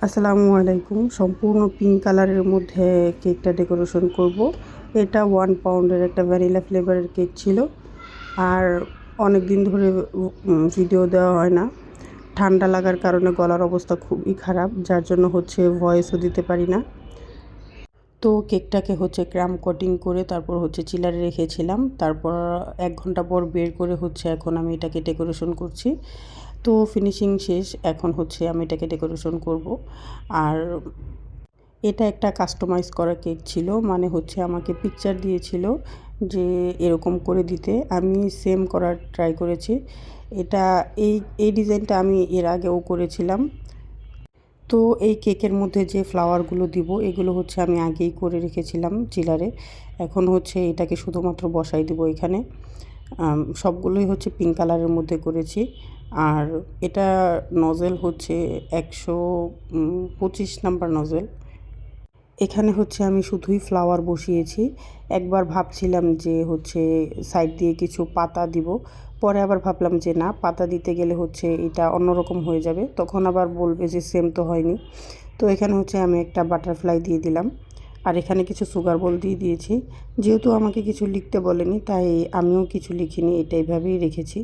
আসসালামু আলাইকুম। সম্পূর্ণ পিঙ্ক কালারের মধ্যে কেকটা ডেকোরেশন করব। এটা 1 পাউন্ডের একটা ভ্যানিলা ফ্লেভারের কেক ছিল। আর অনেক দিন ধরে ভিডিও দেওয়া হয় না। ঠান্ডা লাগার কারণে গলার অবস্থা খুবই খারাপ, যার জন্য ভয়েসও দিতে পারি না। তো কেকটাকে ক্রাম কোটিং করে তারপর চিলারে রেখেছিলাম। তারপর 1 ঘন্টা পর বের করে এখন আমি এটাকে ডেকোরেশন করছি। তো ফিনিশিং শেষ। এখন আমি এটাকে ডেকোরেশন করব। আর এটা একটা কাস্টমাইজ করা কেক ছিল। মানে আমাকে পিকচার দিয়েছিল যে এরকম করে দিতে। আমি সেম করার ট্রাই করেছি। এটা এই ডিজাইনটা আমি এর আগেও করেছিলাম। তো এই কেকের মধ্যে যে ফ্লাওয়ারগুলো দিব এগুলো আমি আগেই করে রেখেছিলাম চিলারে। এখন এটাকে শুধুমাত্র বসাই দিব এখানে। সবগুলোই পিঙ্ক কালারের মধ্যে করেছি। আর এটা নজেল 125 নাম্বার নজেল। এখানে আমি শুধুই ফ্লাওয়ার বসিয়েছি। একবার ভাবছিলাম যে সাইড দিয়ে কিছু পাতা দিব। পরে আবার ভাবলাম যে না, পাতা দিতে গেলে এটা অন্যরকম হয়ে যাবে। তখন আবার বলবে যে সেম তো হয়নি। তো এখানে আমি একটা বাটারফ্লাই দিয়ে দিলাম। আর এখানে কিছু সুগার বল দিয়ে দিয়েছি। যেহেতু আমাকে কিছু লিখতে বলেনি, তাই আমিও কিছু লিখিনি, এটা এইভাবেই রেখেছি।